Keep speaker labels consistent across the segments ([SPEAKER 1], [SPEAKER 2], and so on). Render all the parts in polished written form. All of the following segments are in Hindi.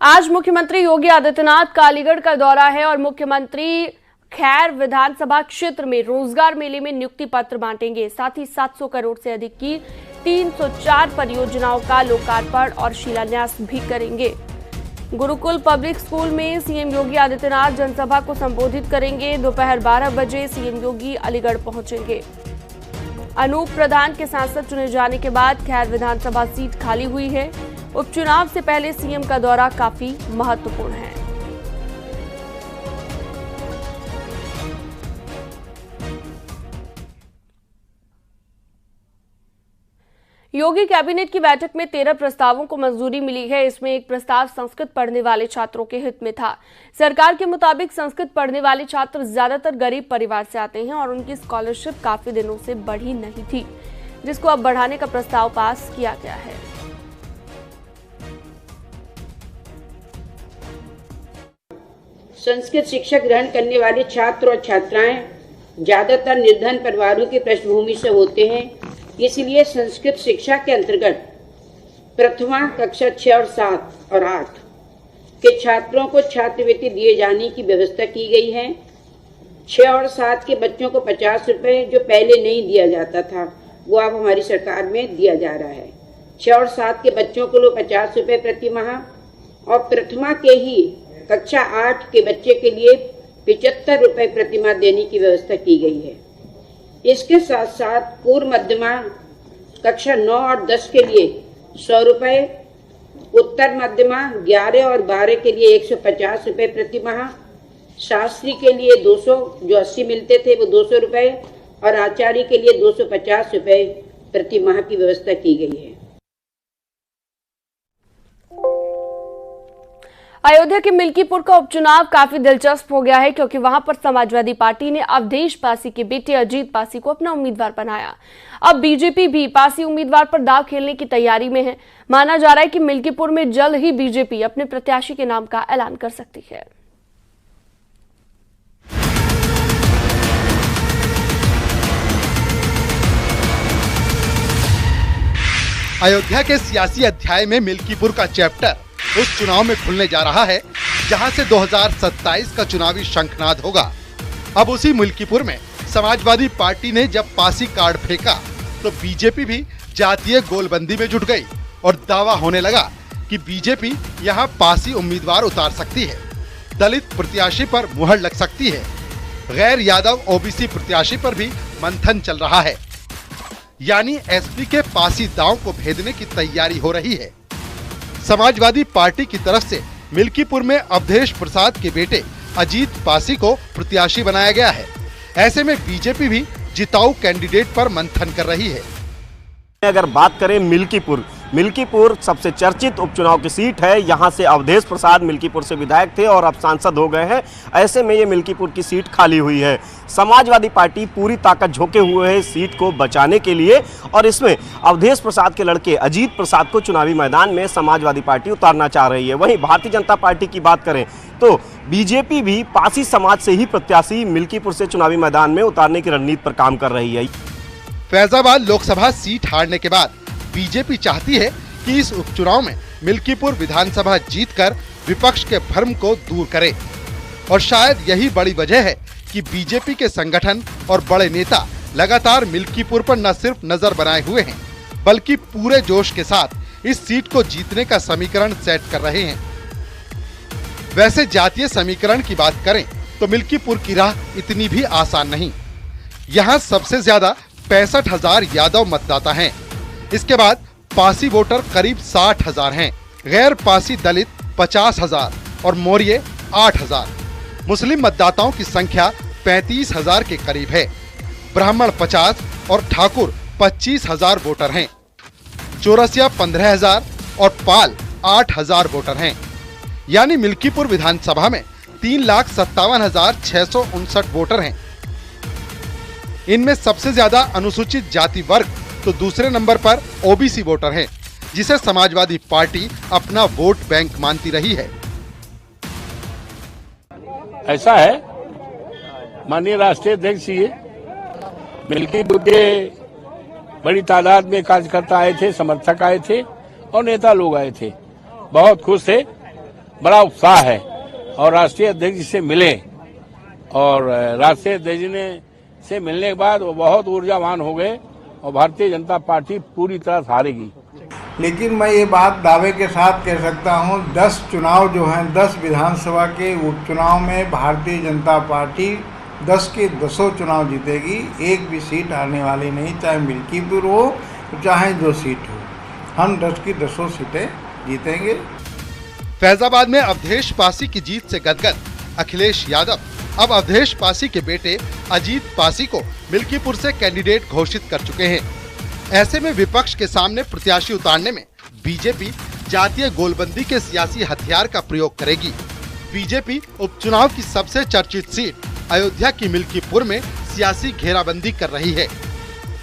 [SPEAKER 1] आज मुख्यमंत्री योगी आदित्यनाथ का अलीगढ़ का दौरा है और मुख्यमंत्री खैर विधानसभा क्षेत्र में रोजगार मेले में नियुक्ति पत्र बांटेंगे। साथ ही 700 करोड़ से अधिक की 304 परियोजनाओं का लोकार्पण और शिलान्यास भी करेंगे। गुरुकुल पब्लिक स्कूल में सीएम योगी आदित्यनाथ जनसभा को संबोधित करेंगे। दोपहर 12 बजे सीएम योगी अलीगढ़ पहुंचेंगे। अनूप प्रधान के सांसद चुने जाने के बाद खैर विधानसभा सीट खाली हुई है। उपचुनाव से पहले सीएम का दौरा काफी महत्वपूर्ण है। योगी कैबिनेट की बैठक में 13 प्रस्तावों को मंजूरी मिली है। इसमें एक प्रस्ताव संस्कृत पढ़ने वाले छात्रों के हित में था। सरकार के मुताबिक संस्कृत पढ़ने वाले छात्र ज्यादातर गरीब परिवार से आते हैं और उनकी स्कॉलरशिप काफी दिनों से बढ़ी नहीं थी, जिसको अब बढ़ाने का प्रस्ताव पास किया गया है।
[SPEAKER 2] संस्कृत शिक्षा ग्रहण करने वाले छात्र और छात्राएं ज्यादातर निर्धन परिवारों की पृष्ठभूमि से होते हैं। इसलिए संस्कृत शिक्षा के अंतर्गत प्रथमा कक्षा 6 और 7 और 8 के छात्रों को छात्रवृत्ति दिए जाने की व्यवस्था की गई है। 6 और 7 के बच्चों को 50 रुपये जो पहले नहीं दिया जाता था, वो अब हमारी सरकार में दिया जा रहा है। 6 और 7 के बच्चों को 50 रुपये प्रति माह और प्रथमा के ही कक्षा 8 के बच्चे के लिए 75 रुपये प्रति माह देने की व्यवस्था की गई है। इसके साथ साथ पूर्व मध्यमा कक्षा 9 और 10 के लिए 100 रुपये, उत्तर मध्यमा 11 और 12 के लिए 150 रुपये प्रति माह, शास्त्री के लिए 200 जो 80 मिलते थे वो 200 रुपये और आचार्य के लिए 250 रुपये प्रति माह की व्यवस्था की गई है।
[SPEAKER 1] अयोध्या के मिल्कीपुर का उपचुनाव काफी दिलचस्प हो गया है, क्योंकि वहां पर समाजवादी पार्टी ने अवधेश पासी के बेटे अजीत पासी को अपना उम्मीदवार बनाया। अब बीजेपी भी पासी उम्मीदवार पर दांव खेलने की तैयारी में है। माना जा रहा है कि मिल्कीपुर में जल्द ही बीजेपी अपने प्रत्याशी के नाम का ऐलान कर सकती है।
[SPEAKER 3] अयोध्या के सियासी अध्याय में मिल्कीपुर का चैप्टर उस चुनाव में खुलने जा रहा है जहां से 2027 का चुनावी शंखनाद होगा। अब उसी मिल्कीपुर में समाजवादी पार्टी ने जब पासी कार्ड फेंका तो बीजेपी भी जातीय गोलबंदी में जुट गई और दावा होने लगा कि बीजेपी यहां पासी उम्मीदवार उतार सकती है, दलित प्रत्याशी पर मुहर लग सकती है। गैर यादव ओबीसी प्रत्याशी पर भी मंथन चल रहा है, यानी एसपी के पासी दांव को भेदने की तैयारी हो रही है। समाजवादी पार्टी की तरफ से मिल्कीपुर में अवधेश प्रसाद के बेटे अजीत पासी को प्रत्याशी बनाया गया है। ऐसे में बीजेपी भी जिताऊ कैंडिडेट पर मंथन कर रही है।
[SPEAKER 4] अगर बात करें मिल्कीपुर सबसे चर्चित उपचुनाव की सीट है। यहां से अवधेश प्रसाद मिल्कीपुर से विधायक थे और अब सांसद हो गए हैं। ऐसे में ये मिल्कीपुर की सीट खाली हुई है। समाजवादी पार्टी पूरी ताकत झोंके हुए है सीट को बचाने के लिए और इसमें अवधेश प्रसाद के लड़के अजीत प्रसाद को चुनावी मैदान में समाजवादी पार्टी उतारना चाह रही है। वहीं भारतीय जनता पार्टी की बात करें तो बीजेपी भी पासी समाज से ही प्रत्याशी मिल्कीपुर से चुनावी मैदान में उतारने की रणनीति पर काम कर रही है।
[SPEAKER 3] फैजाबाद लोकसभा सीट हारने के बाद बीजेपी चाहती है कि इस उपचुनाव में मिल्कीपुर विधानसभा जीतकर विपक्ष के भ्रम को दूर करे और शायद यही बड़ी वजह है कि बीजेपी के संगठन और बड़े नेता लगातार मिल्कीपुर पर न सिर्फ नजर बनाए हुए हैं, बल्कि पूरे जोश के साथ इस सीट को जीतने का समीकरण सेट कर रहे हैं। वैसे जातीय समीकरण की बात करें तो मिल्कीपुर की राह इतनी भी आसान नहीं। यहाँ सबसे ज्यादा 65,000 यादव मतदाता हैं। इसके बाद पासी वोटर करीब 60,000 हैं। गैर पासी दलित 50,000 और मौर्य 8,000। मुस्लिम मतदाताओं की संख्या 35,000 के करीब है। ब्राह्मण 50 और ठाकुर 25,000 वोटर हैं। चौरसिया 15,000 और पाल 8,000 वोटर हैं। यानी मिल्कीपुर विधानसभा में 3,57,659 वोटर हैं। इनमें सबसे ज्यादा अनुसूचित जाति वर्ग तो दूसरे नंबर पर ओबीसी वोटर हैं, जिसे समाजवादी पार्टी अपना वोट बैंक मानती रही है।
[SPEAKER 5] ऐसा है, माननीय राष्ट्रीय अध्यक्ष जी मिल्कीपुर के बड़ी तादाद में कार्यकर्ता आए थे, समर्थक आए थे और नेता लोग आए थे। बहुत खुश थे बड़ा उत्साह है और राष्ट्रीय अध्यक्ष जी से मिले और राष्ट्रीय अध्यक्ष से मिलने के बाद वो बहुत ऊर्जावान हो गए और भारतीय जनता पार्टी पूरी तरह से हारेगी।
[SPEAKER 6] लेकिन मैं ये बात दावे के साथ कह सकता हूँ 10 चुनाव जो हैं 10 विधानसभा के उपचुनाव में भारतीय जनता पार्टी 10 के 10 चुनाव जीतेगी, एक भी सीट हारने वाली नहीं, चाहे मिल्कीपुर हो चाहे जो सीट हो, हम 10 की 10 सीटें जीतेंगे।
[SPEAKER 3] फैजाबाद में अवधेश पासी की जीत से गदगद अखिलेश यादव अब अवधेश पासी के बेटे अजीत पासी को मिल्कीपुर से कैंडिडेट घोषित कर चुके हैं। ऐसे में विपक्ष के सामने प्रत्याशी उतारने में बीजेपी जातीय गोलबंदी के सियासी हथियार का प्रयोग करेगी। बीजेपी उपचुनाव की सबसे चर्चित सीट अयोध्या की मिल्कीपुर में सियासी घेराबंदी कर रही है।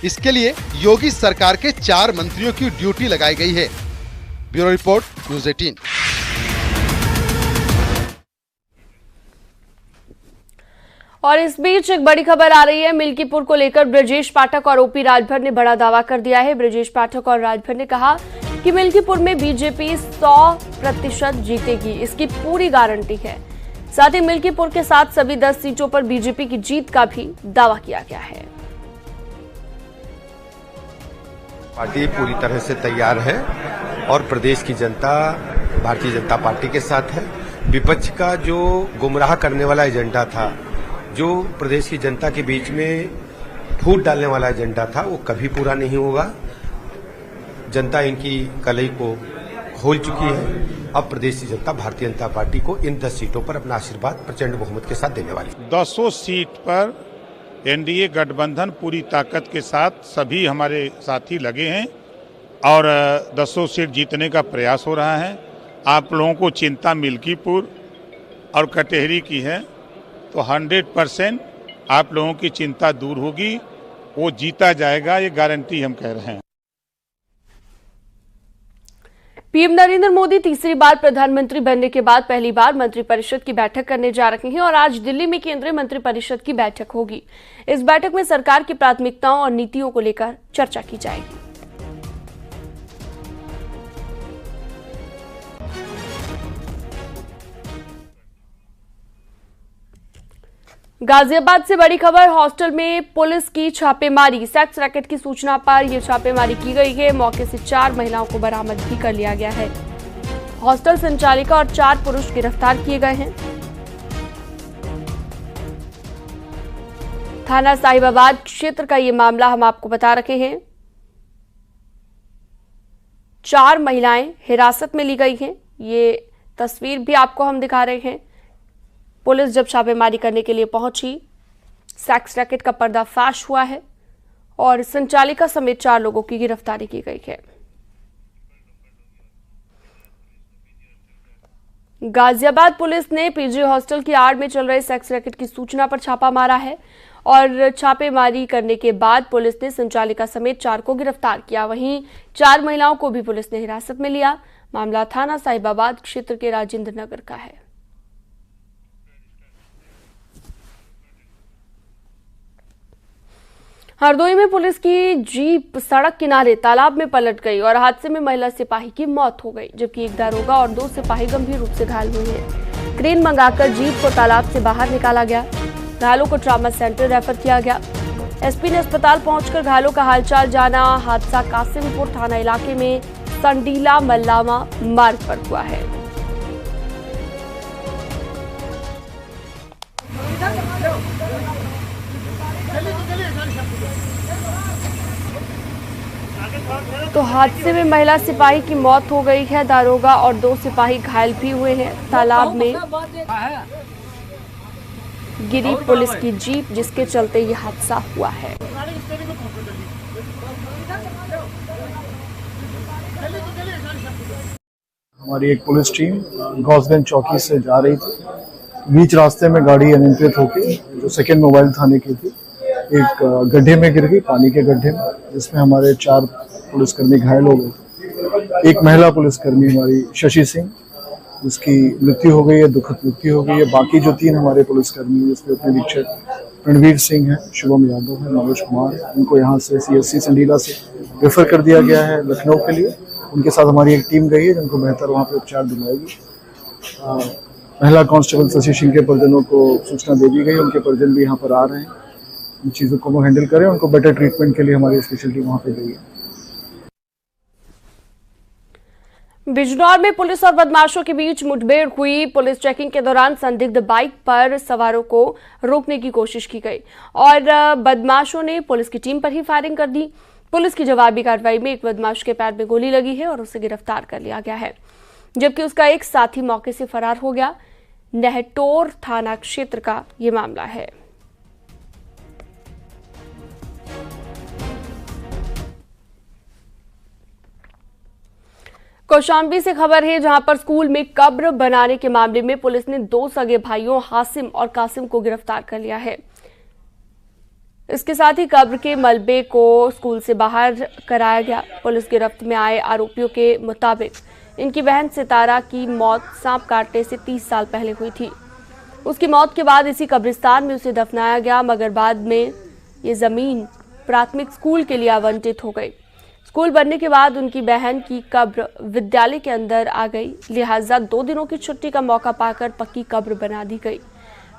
[SPEAKER 3] इसके लिए योगी सरकार के 4 मंत्रियों की ड्यूटी लगाई गई है। Bureau report, news 18।
[SPEAKER 1] और इस बीच एक बड़ी खबर आ रही है मिल्कीपुर को लेकर। ब्रजेश पाठक और ओपी राजभर ने बड़ा दावा कर दिया है। ब्रजेश पाठक और राजभर ने कहा कि मिल्कीपुर में बीजेपी 100% जीतेगी, इसकी पूरी गारंटी है। साथ ही मिल्कीपुर के साथ सभी 10 सीटों पर बीजेपी की जीत का भी दावा किया गया है।
[SPEAKER 7] पार्टी पूरी तरह से तैयार है और प्रदेश की जनता भारतीय जनता पार्टी के साथ है। विपक्ष का जो गुमराह करने वाला एजेंडा था, जो प्रदेश की जनता के बीच में फूट डालने वाला एजेंडा था, वो कभी पूरा नहीं होगा। जनता इनकी कलई को खोल चुकी है। अब प्रदेश की जनता भारतीय जनता पार्टी को इन 10 सीटों पर अपना आशीर्वाद प्रचंड बहुमत के साथ देने वाली है।
[SPEAKER 8] 10 सीट पर एनडीए गठबंधन पूरी ताकत के साथ सभी हमारे साथी लगे हैं और 10 सीट जीतने का प्रयास हो रहा है। आप लोगों को चिंता मिल्कीपुर और कटेहरी की है तो 100% आप लोगों की चिंता दूर होगी, वो जीता जाएगा, ये गारंटी हम कह रहे हैं।
[SPEAKER 1] पीएम नरेंद्र मोदी तीसरी बार प्रधानमंत्री बनने के बाद पहली बार मंत्रिपरिषद की बैठक करने जा रहे हैं और आज दिल्ली में केंद्रीय मंत्रिपरिषद की बैठक होगी। इस बैठक में सरकार की प्राथमिकताओं और नीतियों को लेकर चर्चा की जाएगी। गाजियाबाद से बड़ी खबर। हॉस्टल में पुलिस की छापेमारी। सेक्स रैकेट की सूचना पर यह छापेमारी की गई है। मौके से 4 महिलाओं को बरामद भी कर लिया गया है। हॉस्टल संचालिका और 4 पुरुष गिरफ्तार किए गए हैं। थाना साहिबाबाद क्षेत्र का ये मामला हम आपको बता रहे हैं। 4 महिलाएं हिरासत में ली गई हैं। ये तस्वीर भी आपको हम दिखा रहे हैं। पुलिस जब छापेमारी करने के लिए पहुंची, सेक्स रैकेट का पर्दाफाश हुआ है और संचालिका समेत 4 लोगों की गिरफ्तारी की गई है। गाजियाबाद पुलिस ने पीजी हॉस्टल की आड़ में चल रहे सेक्स रैकेट की सूचना पर छापा मारा है और छापेमारी करने के बाद पुलिस ने संचालिका समेत 4 को गिरफ्तार किया। वहीं 4 महिलाओं को भी पुलिस ने हिरासत में लिया। मामला थाना साहिबाबाद क्षेत्र के राजेंद्र नगर का है। हरदोई में पुलिस की जीप सड़क किनारे तालाब में पलट गई और हादसे में महिला सिपाही की मौत हो गई, जबकि एक दारोगा और 2 सिपाही गंभीर रूप से घायल हुए हैं। क्रेन मंगाकर जीप को तालाब से बाहर निकाला गया। घायलों को ट्रॉमा सेंटर रेफर किया गया। एसपी ने अस्पताल पहुंचकर घायलों का हालचाल जाना। हादसा कासिमपुर थाना इलाके में संडीला मल्लावा मार्ग पर हुआ है। तो हादसे में महिला सिपाही की मौत हो गई है। दारोगा और 2 सिपाही घायल भी हुए हैं। तालाब में गिरी पुलिस की जीप, जिसके चलते यह हादसा हुआ है।
[SPEAKER 9] हमारी एक पुलिस टीम गौसगंज चौकी से जा रही थी। बीच रास्ते में गाड़ी अनियंत्रित होकर जो सेकेंड मोबाइल थाने की थी, एक गड्ढे में गिर गई, पानी के गड्ढे में, जिसमें हमारे 4 पुलिसकर्मी घायल हो गए। एक महिला पुलिसकर्मी हमारी शशि सिंह, जिसकी मृत्यु हो गई है, दुखद मृत्यु हो गई है। बाकी जो 3 हमारे पुलिसकर्मी, जिसमें उपनिरीक्षक रणवीर सिंह है, शुभम यादव है, मनोज कुमार है, उनको यहाँ से CSC संडीला से रेफर कर दिया गया है लखनऊ के लिए। उनके साथ हमारी एक टीम गई है, जिनको बेहतर वहाँ पे उपचार दिलाएगी। महिला कांस्टेबल शशि सिंह के परिजनों को सूचना दे दी गई, उनके परिजन भी यहाँ पर आ रहे हैं, इन चीज़ों को वो हैंडल करें, उनको बेटर ट्रीटमेंट के लिए हमारी स्पेशल टीम वहाँ पे गई है।
[SPEAKER 1] बिजनौर में पुलिस और बदमाशों के बीच मुठभेड़ हुई। पुलिस चेकिंग के दौरान संदिग्ध बाइक पर सवारों को रोकने की कोशिश की गई और बदमाशों ने पुलिस की टीम पर ही फायरिंग कर दी। पुलिस की जवाबी कार्रवाई में एक बदमाश के पैर में गोली लगी है और उसे गिरफ्तार कर लिया गया है, जबकि उसका एक साथी मौके से फरार हो गया। नेहटोर थाना क्षेत्र का ये मामला है। कौशाम्बी से खबर है, जहां पर स्कूल में कब्र बनाने के मामले में पुलिस ने 2 सगे भाइयों हासिम और कासिम को गिरफ्तार कर लिया है। इसके साथ ही कब्र के मलबे को स्कूल से बाहर कराया गया। पुलिस गिरफ्त में आए आरोपियों के मुताबिक इनकी बहन सितारा की मौत सांप काटने से 30 साल पहले हुई थी। उसकी मौत के बाद इसी कब्रिस्तान में उसे दफनाया गया, मगर बाद में ये जमीन प्राथमिक स्कूल के लिए आवंटित हो गई। स्कूल बनने के बाद उनकी बहन की कब्र विद्यालय के अंदर आ गई, लिहाजा 2 दिनों की छुट्टी का मौका पाकर पक्की कब्र बना दी गई।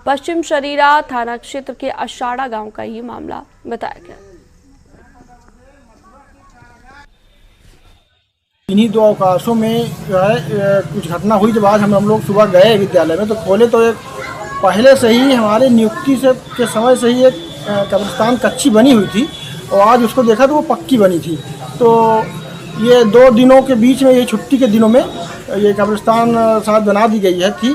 [SPEAKER 1] पश्चिम शरीरा थाना क्षेत्र के अषाढ़ा गांव का ये मामला बताया गया।
[SPEAKER 10] इन्हीं 2 अवकाशों में जो है कुछ घटना हुई। जब आज हम लोग सुबह गए विद्यालय में तो खोले तो एक पहले से ही हमारे नियुक्ति से के समय से ही एक कब्रिस्तान कच्ची बनी हुई थी और आज उसको देखा तो वो पक्की बनी थी। तो ये 2 दिनों के बीच में, ये छुट्टी के दिनों में ये कब्रिस्तान शायद बना दी गई है थी।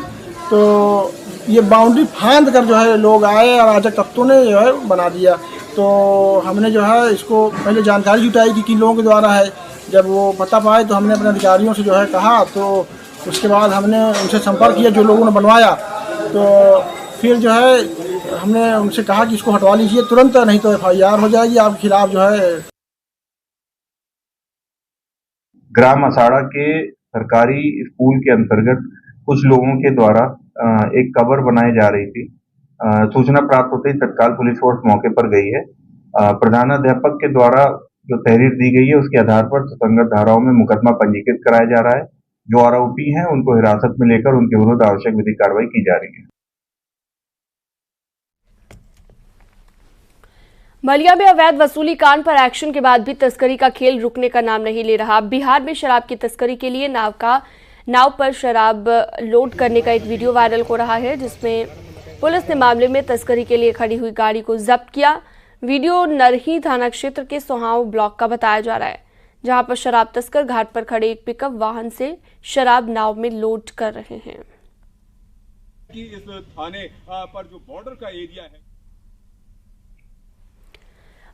[SPEAKER 10] तो ये बाउंड्री फांद कर जो है लोग आए और अराजक तत्वों ने जो है बना दिया। तो हमने जो है इसको पहले जानकारी जुटाई कि किन लोगों के द्वारा है। जब वो पता पाए तो हमने अपने अधिकारियों से जो है कहा, तो उसके बाद हमने उनसे संपर्क किया जो लोगों ने बनवाया। तो फिर जो है हमने उनसे कहा कि इसको हटवा लीजिए तुरंत, नहीं तो FIR हो जाएगी आपके खिलाफ। जो है
[SPEAKER 11] ग्राम अषाढ़ा के सरकारी स्कूल के अंतर्गत कुछ लोगों के द्वारा एक कब्र बनाई जा रही थी। सूचना प्राप्त होते ही तत्काल पुलिस फोर्स मौके पर गई है। प्रधानाध्यापक के द्वारा जो तहरीर दी गई है उसके आधार पर सुसंगत धाराओं में मुकदमा पंजीकृत कराया जा रहा है। जो आरोपी हैं उनको हिरासत में लेकर उनके विरुद्ध आवश्यक विधिक कार्रवाई की जा रही है।
[SPEAKER 1] बलिया में अवैध वसूली कांड पर एक्शन के बाद भी तस्करी का खेल रुकने का नाम नहीं ले रहा। बिहार में शराब की तस्करी के लिए नाव पर शराब लोड करने का एक वीडियो वायरल हो रहा है, जिसमें पुलिस ने मामले में तस्करी के लिए खड़ी हुई गाड़ी को जब्त किया। वीडियो नरही थाना क्षेत्र के सोहाव ब्लॉक का बताया जा रहा है, जहां पर शराब तस्कर घाट पर खड़े एक पिकअप वाहन से शराब नाव में लोड कर रहे हैं।
[SPEAKER 12] इस थाने पर जो बॉर्डर का एरिया है,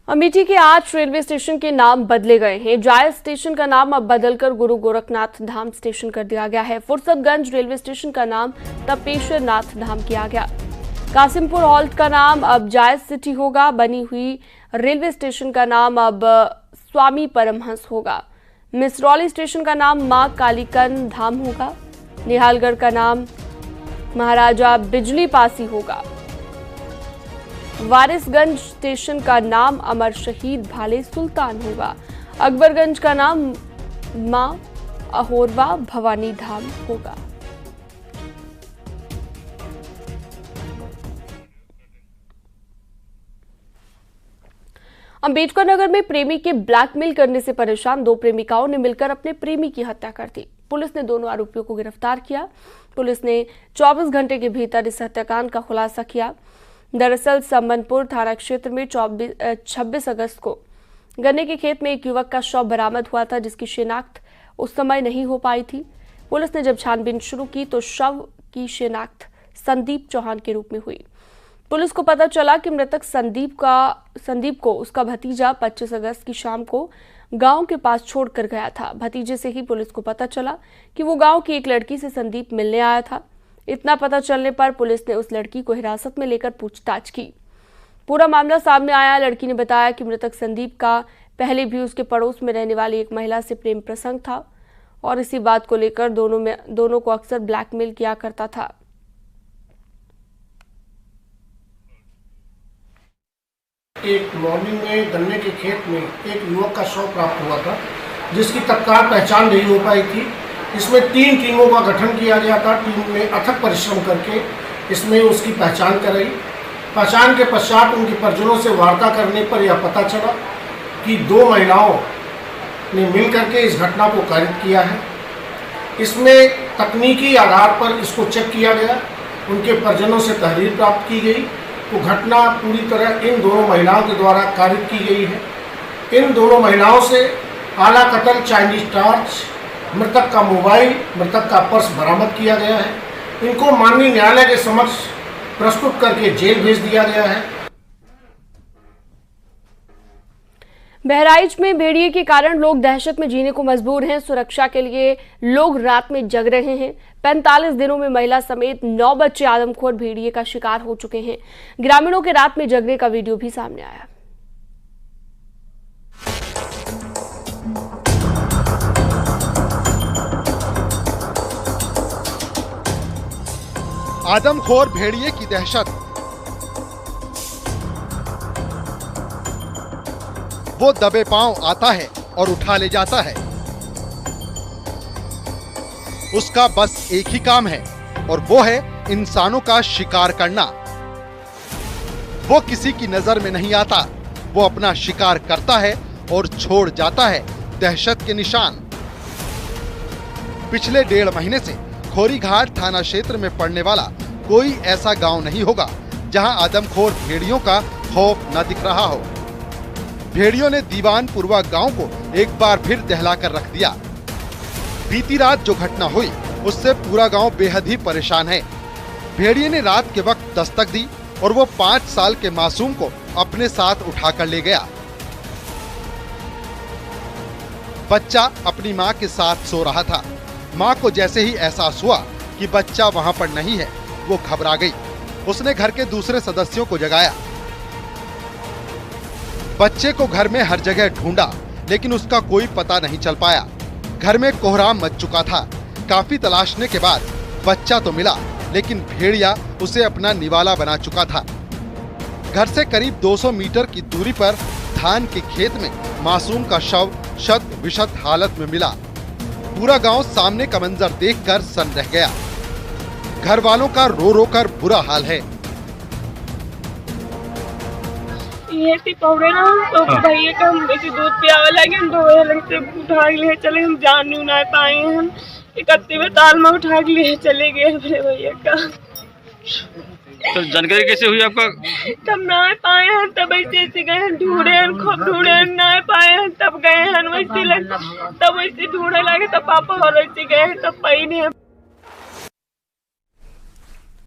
[SPEAKER 1] अमेठी के 8 रेलवे स्टेशन के नाम बदले गए हैं। जायज स्टेशन का नाम अब बदलकर गुरु गोरखनाथ धाम स्टेशन कर दिया गया है। फुर्सतगंज रेलवे स्टेशन का नाम तपेश्वर नाथ धाम किया गया। कासिमपुर हॉल्ट का नाम अब जायज सिटी होगा। बनी हुई रेलवे स्टेशन का नाम अब स्वामी परमहंस होगा। मिसरौली स्टेशन का नाम मां कालीकन धाम होगा। निहालगढ़ का नाम महाराजा बिजली पासी होगा। वारिसगंज स्टेशन का नाम अमर शहीद भाले सुल्तान होगा। अकबरगंज का नाम मां अहोरवा भवानी धाम होगा। अम्बेडकर नगर में प्रेमी के ब्लैकमेल करने से परेशान 2 प्रेमिकाओं ने मिलकर अपने प्रेमी की हत्या कर दी। पुलिस ने दोनों आरोपियों को गिरफ्तार किया। पुलिस ने 24 घंटे के भीतर इस हत्याकांड का खुलासा किया। दरअसल सम्मनपुर थाना क्षेत्र में 26 अगस्त को गन्ने के खेत में एक युवक का शव बरामद हुआ था, जिसकी शिनाख्त उस समय नहीं हो पाई थी। पुलिस ने जब छानबीन शुरू की तो शव की शिनाख्त संदीप चौहान के रूप में हुई। पुलिस को पता चला कि मृतक संदीप को उसका भतीजा 25 अगस्त की शाम को गांव के पास छोड़कर गया था। भतीजे से ही पुलिस को पता चला कि वो गांव की एक लड़की से संदीप मिलने आया था। इतना पता चलने पर पुलिस ने उस लड़की को हिरासत में लेकर पूछताछ की। पूरा मामला सामने आया। लड़की ने बताया कि मृतक संदीप का पहले भी उसके पड़ोस में रहने वाली एक महिला से प्रेम प्रसंग था और इसी बात को लेकर दोनों को अक्सर ब्लैकमेल किया करता था।
[SPEAKER 13] एक मॉर्निंग में गन्ने के खेत में एक युवक का शव प्राप्त हुआ था, जिसकी तत्काल पहचान नहीं हो पाई थी। इसमें 3 टीमों का गठन किया गया था। टीम ने अथक परिश्रम करके इसमें उसकी पहचान कराई। पहचान के पश्चात उनके परिजनों से वार्ता करने पर यह पता चला कि 2 महिलाओं ने मिलकर के इस घटना को कारित किया है। इसमें तकनीकी आधार पर इसको चेक किया गया, उनके परिजनों से तहरीर प्राप्त की गई तो घटना पूरी तरह इन दोनों महिलाओं के द्वारा कारित की गई है। इन दोनों महिलाओं से आला कतल चाइनीज टॉर्च, मृतक का मोबाइल, मृतक का पर्स बरामद किया गया है। इनको माननीय न्यायालय के समक्ष प्रस्तुत करके जेल भेज दिया गया है।
[SPEAKER 1] बहराइच में भेड़िए के कारण लोग दहशत में जीने को मजबूर हैं। सुरक्षा के लिए लोग रात में जग रहे हैं। 45 दिनों में महिला समेत 9 बच्चे आदमखोर भेड़िए का शिकार हो चुके हैं। ग्रामीणों के रात में जगने का वीडियो भी सामने आया।
[SPEAKER 3] आदमखोर भेड़िए की दहशत। वो दबे पांव आता है और उठा ले जाता है। उसका बस एक ही काम है और वो है इंसानों का शिकार करना। वो किसी की नजर में नहीं आता। वो अपना शिकार करता है और छोड़ जाता है दहशत के निशान। पिछले 1.5 महीने से खोरीघाट थाना क्षेत्र में पड़ने वाला कोई ऐसा गांव नहीं होगा जहां आदमखोर भेड़ियों का खौफ न दिख रहा हो। भेड़ियों ने दीवानपुरवा गांव को एक बार फिर दहला कर रख दिया। बीती रात जो घटना हुई उससे पूरा गांव बेहद ही परेशान है। भेड़िए ने रात के वक्त दस्तक दी और वो 5 साल के मासूम को अपने साथ उठाकर ले गया। बच्चा अपनी मां के साथ सो रहा था। मां को जैसे ही एहसास हुआ कि बच्चा वहां पर नहीं है, वो घबरा गई। उसने घर के दूसरे सदस्यों को जगाया। बच्चे को घर में हर जगह ढूंढा लेकिन उसका कोई पता नहीं चल पाया। घर में कोहराम मच चुका था। काफी तलाशने के बाद बच्चा तो मिला लेकिन भेड़िया उसे अपना निवाला बना चुका था। घर से करीब 200 मीटर की दूरी पर धान के खेत में मासूम का शव शत विशत हालत में मिला। पूरा गांव सामने का मंजर देखकर सन्न रह गया। घर वालों का रो रो कर बुरा हाल है।
[SPEAKER 14] ये थी पौड़े ना तो भैया का हम बेची दूध पियावे लगे, हम 2 बजे से उठा के ले चले। हम जान नहीं उना पाए हैं। हम 31वें ताल में उठा के ले चले गए मेरे भैया का।
[SPEAKER 15] तो जानकारी कैसे हुई आपका?
[SPEAKER 14] तब ना पाए हैं, तब ऐसे गए हैं ढूंढे, खूब ढूंढे, ना पाए हैं तब गए हैं वैसे तब वैसे ढूंढे लगे तब पापा और वैसे गए तब पाई नहीं।